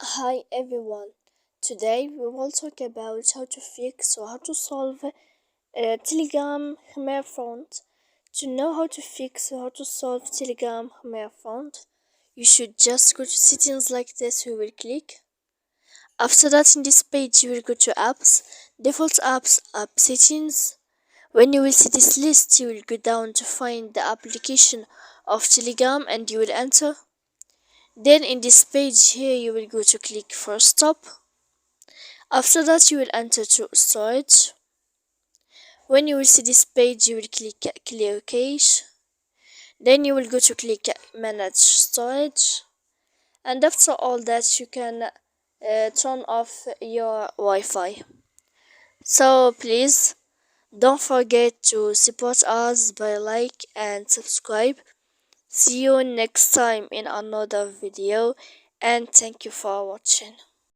Hi everyone. Today we will talk about how to fix or how to solve Telegram khmer font. To know how to fix or how to solve Telegram khmer font, you should just go to settings like this. We will click. After that, in this page, you will go to apps, default apps, app settings. When you will see this list, you will go down to find the application of Telegram and you will enter. Then in this page here, you will go to click for stop. After that, you will enter to storage. When you will see this page, you will click clear cache. Then you will go to click manage storage. And after all that, you can turn off your Wi-Fi. So please don't forget to support us by like and subscribe. See you next time in another video, and thank you for watching.